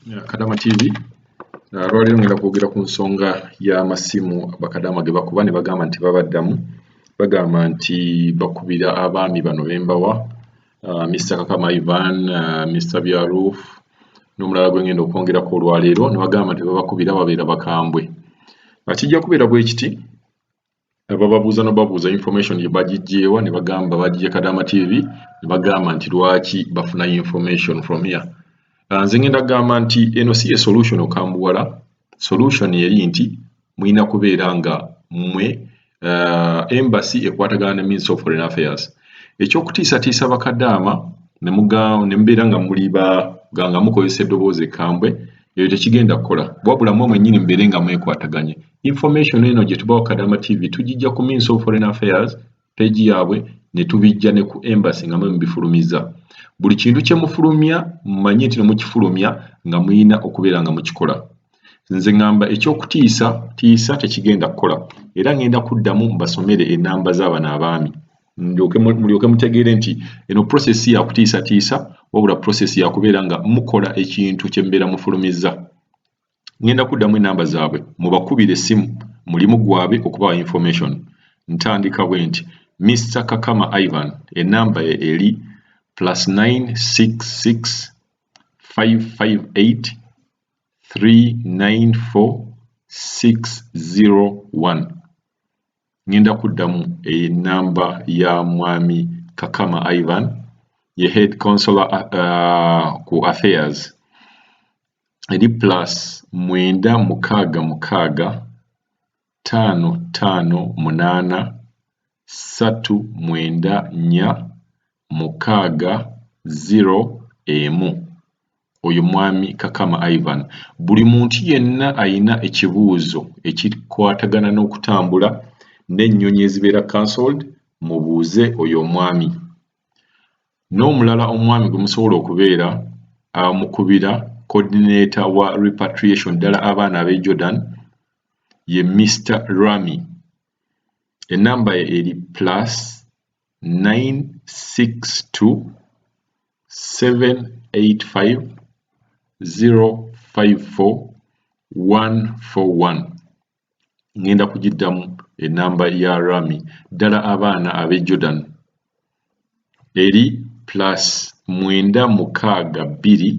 Kadama TV lwaliro ngenda kwogera ku nsonga y'amasimu bakadama ge bakuba ne bagamba nti babaddamu bagamba nti bakubira abaami bano bembawa Mr. Kakama Ivan, Mr. Byaroof n'omulala gwe ngenda okwongerako olwaleero ne bagamba nti babakubira babeera bakambwe. Kijja kubeera bwe kiti bababuuza n'obabuuza information gye bagiggyeewa ne bagamba bagiggye Kadama TV ne bagamba nti lwaki bafuna information from here. Nze ngenda kugamba nti eno si ye solution okambuwala. Solution eri nti mulina kubeera nga mmwe embassy ekwatagana ne Ministry of Foreign Affairs. Ekyokutiisatiisa bakadaama ne mubeera nga muli nga mukozesa eddoboozi ekkambwe, ebyo tekigenda kukola. Wabula mmwe mwennyini mubeere nga mwekwataganye. Information eno gye tubawa Kadama TV tugijja ku Ministry of Foreign Affairs page yaabwe ne tubijja ne ku embassy nga mwe mubifulumiza. Buli kintu kye mufulumya mumanye nti mukifulumya nga muyina okubeera nga mukikola. Nze ngamba ekyokutiisa tekigenda kukola. Era ngenda kuddamu mbasomere ennamba z'abano abaami mulyoke mutegeere nti eno process ya kutiisatiisa wabula process ya kubeera nga mukola ekintu kye mbeera mufulumizza. Ngenda kuddamu ennamba zaabwe mubakubire essimu mulimu gwabwe okubawa information. Ntandika bwe nti Mr. Kakama Ivan ennamba ye eri +966 558 394 601. Ngenda kuddamu ennamba ya mwami Kakama Ivan ye head consular ku affairs eri +966 558 394 601. Oyo mwami Kakama Ivan. Buli muntu yenna ayina ekibuuzo ekikwatagana n'okutambula n'ennyonyi ezibeera cancelled mubuuze oyo omwami. N'omulala omwami gwe musobola okubeera mukubira coordinator wa repatriation ddala abaana ab'e Jordan ye Mr. Rami. Ennamba ye eri +962 785 054 141. Ngenda kugiddamu ennamba ya Rami ddala abaana ab'e Jordan eri +962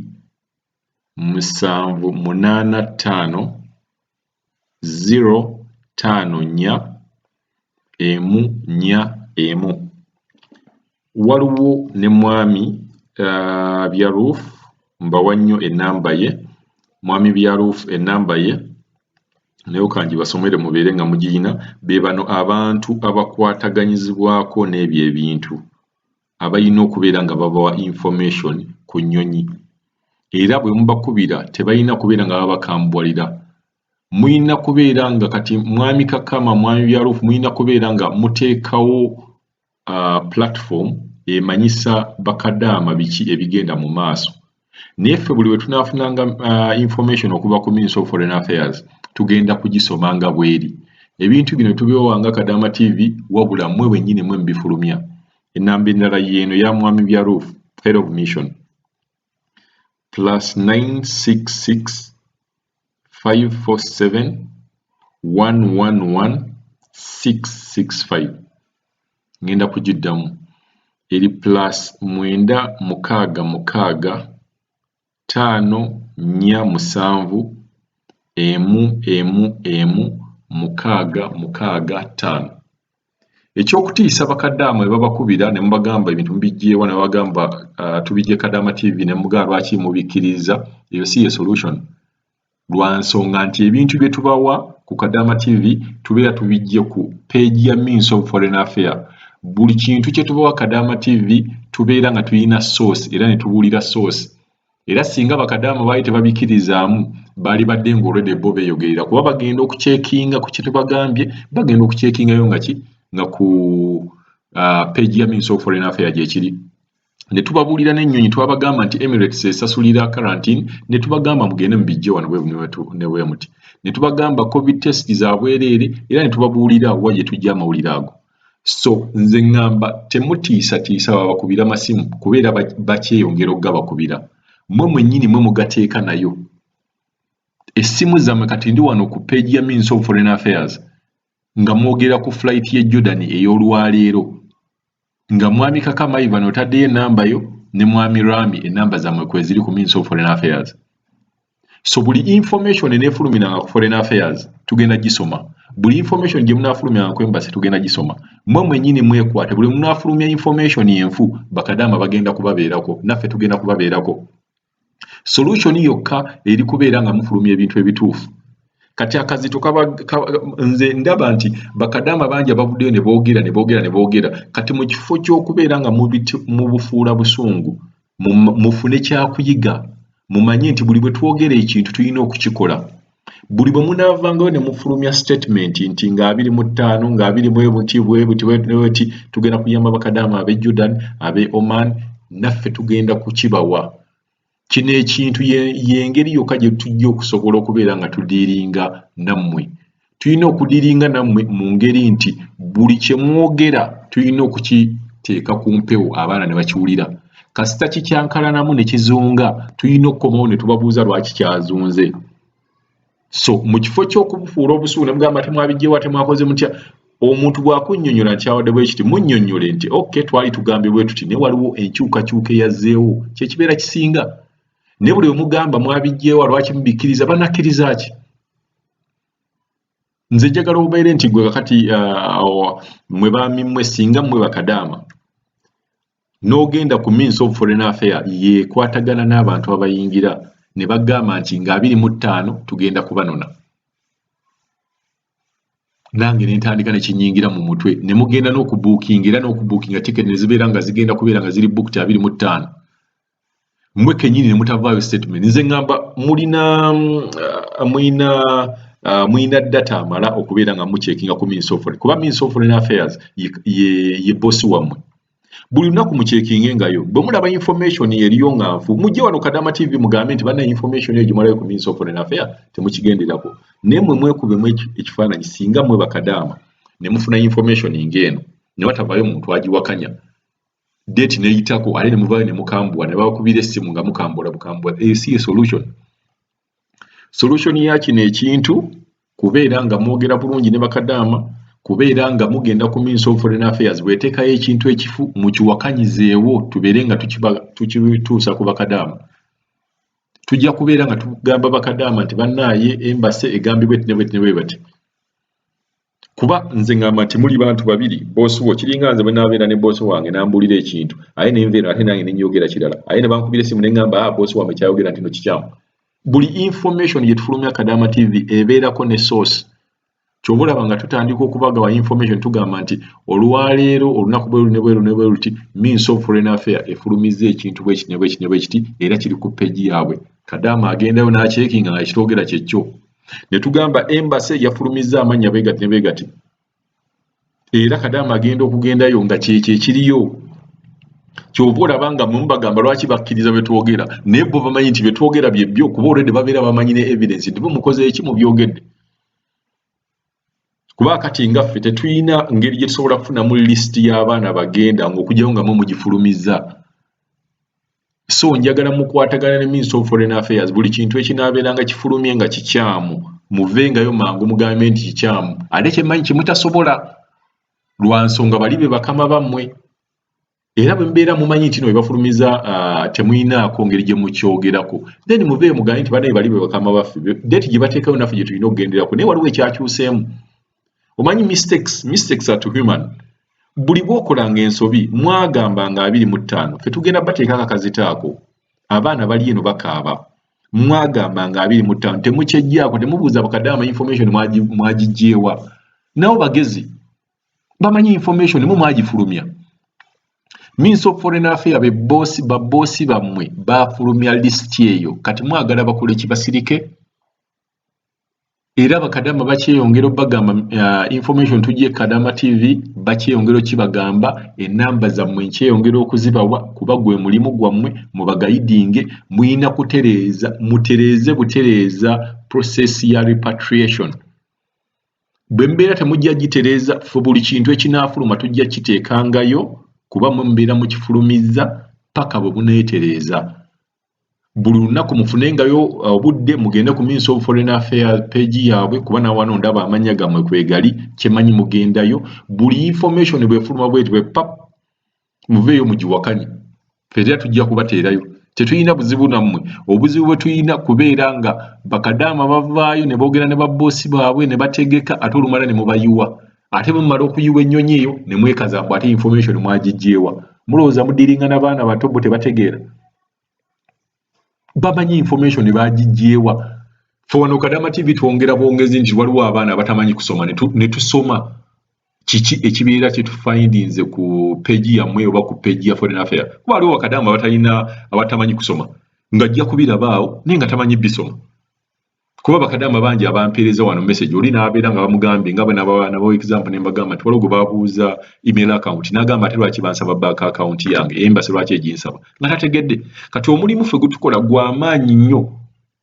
785 054 141. Waliwo ne mwami Byaroof mbawa nnyo ennamba ye. Mwami Byaroof ennamba ye nayo kangi basomere mubeere nga mugiyina. Be bano abantu abakwataganyizibwako n'ebyo ebintu abalina okubeera nga babawa information ku nnyonyi. Era bwe mubakubira tebalina kubeera nga babakambuwalira. Muyina kubeera nga kati mwami Kakama, mwami Byaroof muyina kubeera nga muteekawo platform emanyisa bakadaama biki ebigenda mu maaso. Naye ffe buli we tunaafunanga information okuva ku Ministry of Foreign Affairs tugenda kugisomanga bweri. Ebintu bino tubyowanga Kadama TV wabula mmwe wennyini mwe mubifulumya. Ennamba endala y'eno ya mwami Byaroof head of mission +966 547 111 665. Ngenda kugiddamu eri +966 547 665. Ekyokutiisa bakadaama babakubira ne mubagamba ebintu mubijjeewa ne bagamba tubijje Kadama TV ne mugamba lwaki mubikkiriza. Eyo si ye solution. Lwa nsonga nti ebintu bye tubawa ku Kadama TV tubeera tubijje ku page ya Ministry of Foreign Affairs. Buli kintu kye tubawa Kadama TV tubeera nga tulina source era ne tubuulira source. Era singa bakadaama baali tebabikkirizaamu baali badde ng'olwedde bo beeyogerera kuba bagenda okucekinga ku kye tubagambye, bagenda okucekingayo nga ku page ya Ministry of Foreign Affairs gyekiri. Ne tubabuulira n'ennyonyi twabagamba nti Emirates esasulira quarantine ne tubagamba mugende mubijje wano ne bwe muti. Ne tubagamba COVID test za bwereere era ne tubabuulira wa gye tujja amawulire ago. So nze ngamba temutiisatiisa babakubira masimu kubeera bakyeyongera okugabakubira. Mmwe mwennyini mwe mugateeka nayo essimu zammwe kati ndi wano ku page ya Ministry of Foreign Affairs nga mwogera ku flight ye Jordan ey'olwaleero nga mwami Kakamayi bano otaddeyo enamba yo ne mwami Rami enamba zammwe kwe ziri ku Ministry of Foreign Affairs. So buli information enefulumiranga ku Foreign Affairs tugenda gisoma. Buli information gye munafulumiranga ku embassy tugenda gisoma. Mmwe mwennyini mwekwate buli munafulumya information yenfu bakadama bagenda kubabeerako naffe tugenda kubabeerako. Solution yokka eri kubeera nga mufulumya ebintu ebituufu. Kati akazito nze ndaba nti bakadama bangi abavuddeyo ne boogera kati mu kifo ky'okubeera nga mu bufuula busungu mufune kyakuyiga mumanye nti buli bwe twogera ekintu tulina okukikola. Buli bwe munaavangayo ne mufulumya statement nti nga 25 nga 20 tugenda kuyamba bakadama ab'e Jordan ab'e Oman naffe tugenda kukibawa. Kino ekintu y'engeri yokka gye tujja okusobola okubeera nga tudiiringa nammwe. Tulina okudiiringa nammwe mu ngeri nti buli kye mwogera tulina okukiteeka ku mpewo abaana ne bakiwulira. Kasita kikyankalanamu ne kizunga tulina okukomawo ne tubabuuza lwaki kyazunze. So mu kifo ky'okubufuula obusuulu ne mugamba temwabijjeewa temwakoze mutya omuntu bw'akunnyonnyola nti awadde bwe kiti munnyonnyole nti okay twali tugambe bwe tuti ne waliwo enkyukakyuka eyazzeewo kyekibeera kisinga. Ne buli omugamba mwabijjeewa lwaki mubikkiriza banakkiriza ki? Nze njagala obeere nti gwe kakati mwe baami mmwe singa mmwe bakadaama n'ogenda ku Ministry of Foreign Affairs yeekwatagana n'abantu abayingira ne bagamba nti nga 25 tugenda kubanona. Nange ne ntandika ne kinyingira mu mutwe ne mugenda n'okubuukinga ticket ne zibeera nga zigenda kubeera nga ziri booked 25. Mwe kenyini ne mutavaayo statement. Nze ngamba mulina data amala okubeera nga mucheckinga ku Ministry of Foreign. Kuba Ministry of Foreign Affairs ye boss wammwe. Buli lunaku mucheckinge ngayo. Bwe mulaba information eriyo nga nfu mujje wano Kadama TV mugambe nti bana information eyo gimalayo ku Ministry of Foreign Affairs temukigenderako. Nemwe mwekubemu ekifaananyi singa mwe bakadaama ne mufuna information ng'eno ne watavaayo muntu agiwakanya. Date neyitako ale ne muvaayo ne mukambwa ne bakubira essimu nga mukambula. Si solution. Solution ya kino ekintu kubeera nga mwogera bulungi ne bakadaama kubeera nga mugenda ku Ministry of Foreign Affairs bweteekayo ekintu ekifu mukiwakanyizeewo tubeere nga tukituusa ku bakadaama. Tujja kubeera nga tugamba bakadaama nti bannaaye embassy egambibwe bwe bati. Kuba nze ngamba nti muli bantu babiri bosi wo kiringa nze bwe naabeera ne bosi wange n'ambuulira ekintu aye nenveera ate nange ne njogera kirala aye ne bankubira essimu ne ngamba bosi wange kyayogera nti no kikyamu. Buli information gye tufulumya Kadama TV ebeerako ne source. Ky'oba olaba nga tutandika okubagawa information tugamba nti olwaleero olunaku bwe luti Ministry of Foreign Affairs efulumizza ekintu bwe kiti era kiri ku page yaabwe. Kadama agendayo n'acekinga nga kitogera kyekyo. Ne tugamba embassy yafulumizza amannya beegati. Era Kadama agenda okugendayo nga kyekiriyo. Ky'oba olaba nga mubagamba lwaki bakkiriza bye twogera naye bo bamanyi nti bye twogera bye byo kuba olwedde babeera bamanyi ne evidence nti mukoze eki mu byogedde. Kuba kati ngaffe tetulina ngeri gye tusobola kufunamu list y'abaana bagenda ng'okugyayo nga mugifulumizza. So njagala mukwatagana ne Ministry of Foreign Affairs buli kintu ekinaabeeranga kifulumye nga kikyamu muvengayo mangu mugambe nti kikyamu ate kyemmanyi kimutasobola lwa nsonga bali be bakama bammwe. Era bwe mbeera mumanyi nti no bwe bafulumiza temuyinaako ngeri gye mukyogerako then muveeyo mugambe nti banaye bali be bakama baffe date gye bateekayo naffe gye tulina okugenderako naye waliwo ekyakyuseemu. Omanyi mistakes are to human. Buli bw'okolanga ensobi mwagambanga 25 ffe tugenda bateekako akazitaako abaana bali eno bakaaba mwagambanga 25 temukyejjaako temubuuza bakadaama information mwagijjeewa nabo bagezi bamanyi information mu mwagifulumya. Ministry of Foreign Affairs baboosi bammwe bafulumya list eyo kati mwagala bakole kibasirike. Era bakadama bakyeyongera bagamba information tujje Kadama TV bakyeyongera kibagamba enamba zammwe nkyeyongera okuzibawa kuba gwe mulimu gwammwe mubagayidinge muyina mutereeze butereeza process ya repatriation. Bwe mbeera temujja gitereeza ffe buli kintu ekinaafuluma tujja kiteekangayo kuba mwe mbeera mukifulumizza paka bwe buneetereeza. buli lunaku mufunengayo obudde mugende ku Ministry of Foreign Affairs page yaabwe kuba nawano ndaba amanya gammwe kwegali kyemanyi mugendayo buli information bwefuluma bweti bwe pap muveeyo mugiwakanye fera tujja kubateerayo tetuyina buzibu nammwe obuzibu bwe tuyina kubeera nga bakadaama bavaayo ne boogera ne babboosi baabwe ne bategeka ate olumala ne mubayiwa ate mumala okuyiwa ennyonyi eyo ne mwekaza mbu ate information mwagijjeewa mulowooza mudiringa n'abaana bato bo tebategeera bamanyi information bagijjeewa fe wano Kadaama TV twongera bwongezi nti waliwo abaana abatamanyi kusoma ne tusoma kiki ekibeera kye tufindinze ku page yammwe oba ku page ya Foreign Affairs kuba waliwo bakadaama abatamanyi kusoma ng'ajja kubirabaawo naye nga tamanyi bisoma kuba bakadaama bangi abampeereza wano message oli n'abeera nga bamugambye nga bwe nabo example ne mbagamba nti waliwo gwe baabuuza email account n'agamba ate lwaki bansaba bank account yange embassy lwaki eginsaba nga tategedde kati omulimu ffe gutukola gw'amaanyi nnyo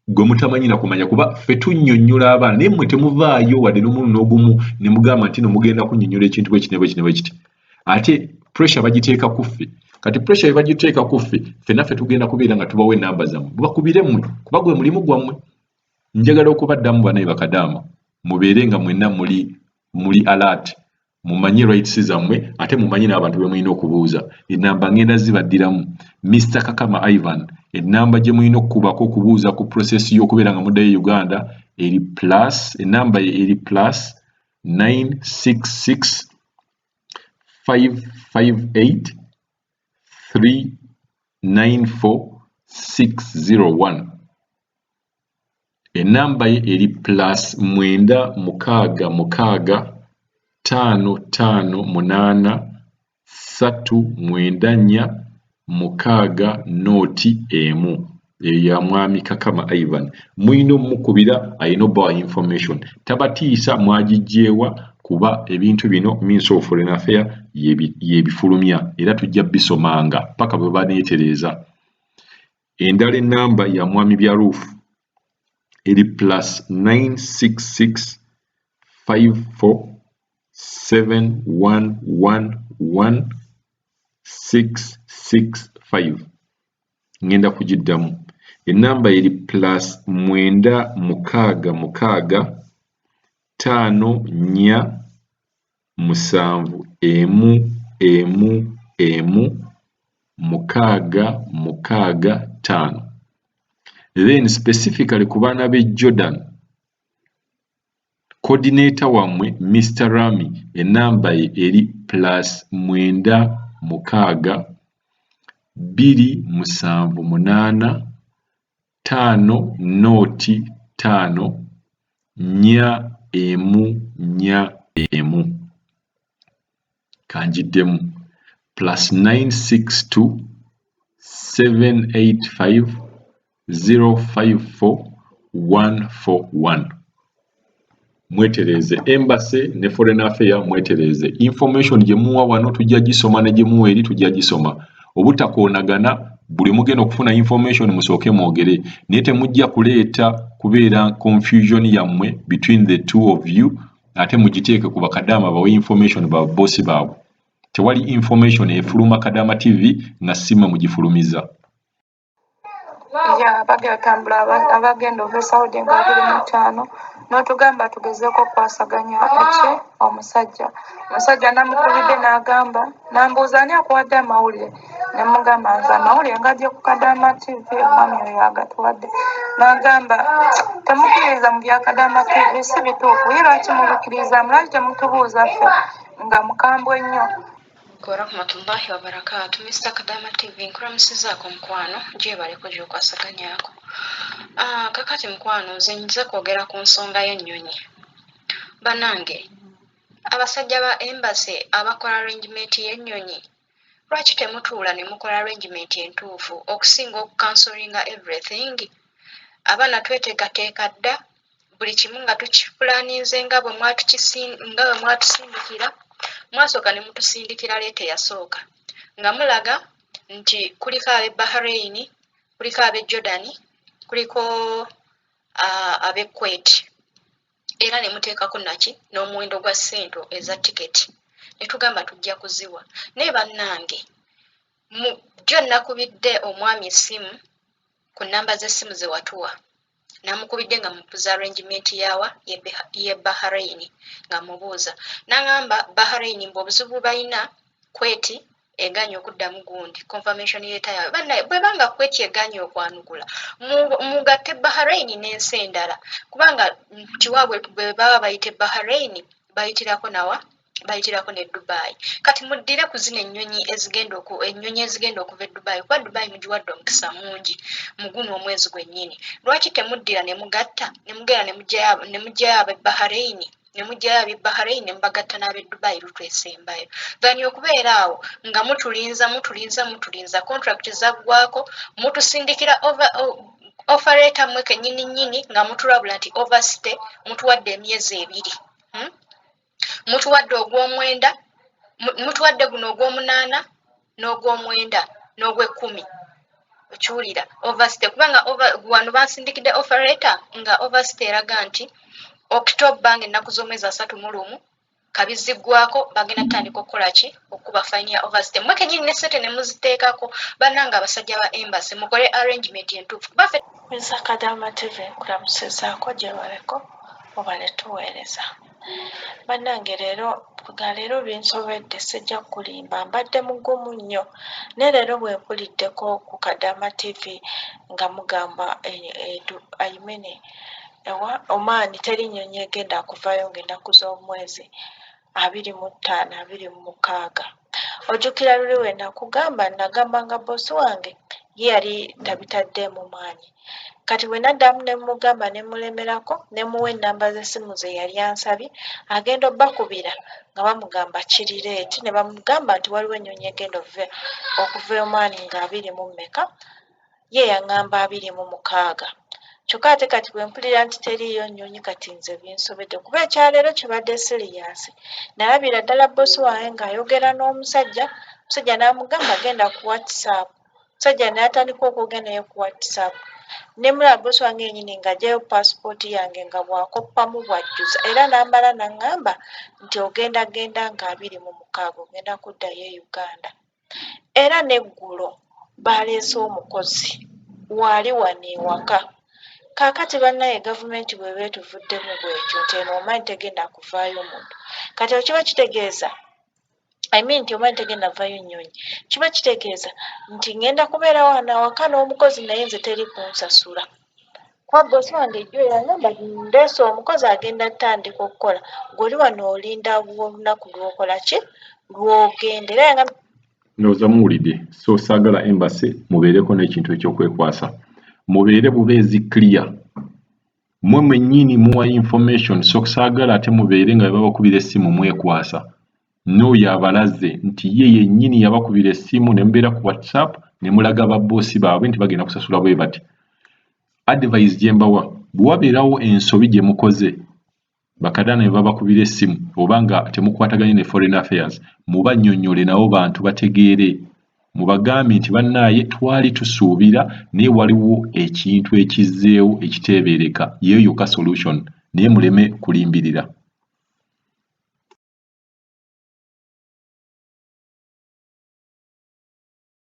gwe mutamanyi na kumanya kuba ffe tunnyonnyola abaana naye mmwe temuvaayo wadde n'omulundi n'ogumu ne mugamba nti no mugenda kunnyonnyola ekintu bwe kiti ate pressure bagiteeka ku ffe kati pressure bagiteeka ku ffe ffenaffe tugenda kubeera nga tubawa enamba zammwe mubakubire mmwe kuba gwe mulimu gwammwe njagala okubaddamu banaye bakadaama mubeere nga mwenna muli alert mumanye rights zammwe ate mumanye n'abantu be mulina okubuuza enamba ngenda zibaddiramu Mr. Kakama Ivan enamba gye mulina okukubako okubuuza ku process y'okubeera nga muddayo Uganda eri plus enamba eri plus 966 558 394 601 enamba ye eri plus 966 558 394 601 ya mwami Kakama Ivan mwino mukubira ayino ba information tabatiisa mwagijjeewa kuba ebintu bino Ministry of Foreign Affairs yebifulumya era tujja bisomanga paka bwe baneetereza endala enamba ya mwami Byarufu eri plus 966 54 711 665 ngenda kugiddamu enamba eri plus 966 5 4 7 665 then specifically ku baana b'e Jordan coordinator wamwe Mr. Rami enamba ye eri plus 966 278 5 noti 5 4 kanjiddemu plus 962 785 054 141 mwetereze embassy ne Foreign Affairs mwetereze information gye muwa wano tujja gisoma ne gye muwa eri tujja gisoma obutakoonagana buli mugenda okufuna information musooke mwogere naye temujja kuleeta kubeera confusion yammwe between the two of you ate mugiteeke ku bakadaama bawe information ba bossi baabwe tewali information efuluma Kadaama TV nga sima mugifulumiza ya bagenda tambula abagenda ova Saudi nga 25 n'otugamba tugezeeko kwasaganya eki omusajja namukubidde n'agamba nambuuza ani akuwadde amawulire ne mugamba nze amawulire ngajje ku Kadaama TV omwami oyo agatuwadde n'agamba temukkiririza mu bya Kadaama TV si bituufu ye lwaki mubikkiriza mulaki temutubuuza ffe nga mukambwe nnyo warahmatullahi wabarakatu Mr. Kadaama TV nkulamusizaako mukwano gyebaleko gy'okwasaganyako kakati mukwano nze nyiza kwogera ku nsonga y'ennyonyi banange abasajja ba embassy abakola arrangement y'ennyonyi lwaki temutuula ne mukola arrangement entuufu okusinga okukansolinga everything abaana tweteekateeka dda buli kimu nga tukipulaninze nga bwe mwatusindikira mwasooka ne mutusindikira leeta eyasooka nga mulaga nti kuliko ab'e Bahrain kuliko ab'e Jordan kuliko ab'e Kuwait era ne muteekako naki n'omuwendo gwa ssente eza tiketi ne tugamba tujja kuziwa naye bannange jjo nakubidde omwami essimu ku namba z'essimu ze watuwa. Namukubidde nga mubuuza arrangement yawa ye Bahrain nga mubuuza. N'agamba Bahrain mbuobuzibu balina kweti eganye okuddamu gundi confirmation letter yawe. Bannaye bwe banga kweti eganye okwanukula mugatte Bahrain n'ensi endala kubanga kiwaabwe bwe baba bayite Bahrain bayitirako nawa bayitirako ne Dubai. Kati muddire ku zino ennyonyi ezigenda okuva e Dubai kuba Dubai mugiwadde omukisa mungi mu guno omwezi gwennyini. Lwaki temuddira ne mugatta ne mugera ne mugyayo ab'e Bahrain ne mugyayo ab'e Bahrain ne mubagatta n'ab'e Dubai lutwesembayo. Ganya okubeera awo nga mutulinza contract zaggwako mutusindikira offer letter mwe kennyini nga mutulabula nti overstay mutuwadde emyezi 2. Mutuwadde ogw'omwenda mutuwadde guno ogw'omunaana n'ogw'omwenda n'ogw'ekkumi. Okiwulira overstay kubanga wano bansindikidde offer letter nga overstay eraga nti October ng'ennaku z'omwezi 31 kabiziggwako bagenda tutandika okukola ki okuba fine ya overstay. Mwe kennyini ne sente ne muziteekako bannanga abasajja ba embassy mukole arrangement entuufu. Kadama TV nkulamusizaako gye baleko oba ne tuweereza. Bannange leero binsobedde sijja kulimba mbadde mugumu nnyo ne leero bwe mpuliddeko ku Kadama TV nga mugamba Omaani teri nnyonyi egenda kuvaayo ng'ennaku z'omwezi 25 26. Ojjukira luli we nakugamba nagambanga boosi wange ye yali tabitaddeemu maanyi. Kati bwe naddamu ne mugamba ne mulemerako ne muwa ennamba z'essimu ze yali ansabye agenda obbakubira nga bamugamba kirireeti ne bamugamba nti waliwo ennyonyi egenda okuva Omaani nga 20 ye yaŋŋamba 26. Kyokka ate kati bwe mpulira nti teriiyo nnyonyi kati nze binsobedde kuba ekyaleero kibadde siriyasi. Nalabira ddala boosi wange ng'ayogera n'omusajja n'amugamba agenda ku WhatsApp. Omusajja n'atandika okwogera naye ku WhatsApp. Ne mulaba boosi wange yennyini ng'aggyayo paasipooti yange nga bw'akoppamu bw'ajjuza era n'amala n'aŋŋamba nti ogenda nga 26 ogenda kuddayo e Uganda. Era n'eggulo baleese omukozi wali wano ewaka. Kaakati bannaye gavumenti bwe beetuvuddemu bwetyo nti eno Omaani tegenda kuvaayo muntu. Kati kiba kitegeeza nti Omaani tegenda vaayo nnyonyi. Kiba kitegeeza nti ngenda kubeera wano awaka n'omukozi naye nze teri kunsasula. Kuba boosi wange ejjo yangamba ndeese omukozi agenda tandika okukola. Gw'oli wano olinda olunaku lw'okola ki? Lw'ogenda. Era yangamba ndowooza muwulidde so saagala embassy mubeereko n'ekintu ekyokwekwasa. Mubeere bubeezi clear. Mwe mwennyini muwa information so saagala ate mubeere nga babakubira essimu mwekwasa. N'oyo abalaze nti ye yennyini yabakubira essimu ne mubeera ku WhatsApp ne mulaga babboosi baabwe nti bagenda kusasula bwe bati. Advice gye mbawa bwe wabeerawo ensobi gye mukoze bakadaana ne babakubira essimu oba nga temukwataganye ne foreign affairs mubannyonnyole nabo bantu bategeere. Mubagambe nti bannaaye twali tusuubira naye waliwo ekintu ekizzeewo ekiteebereka yeeyo yokka solution naye muleme kulimbirira.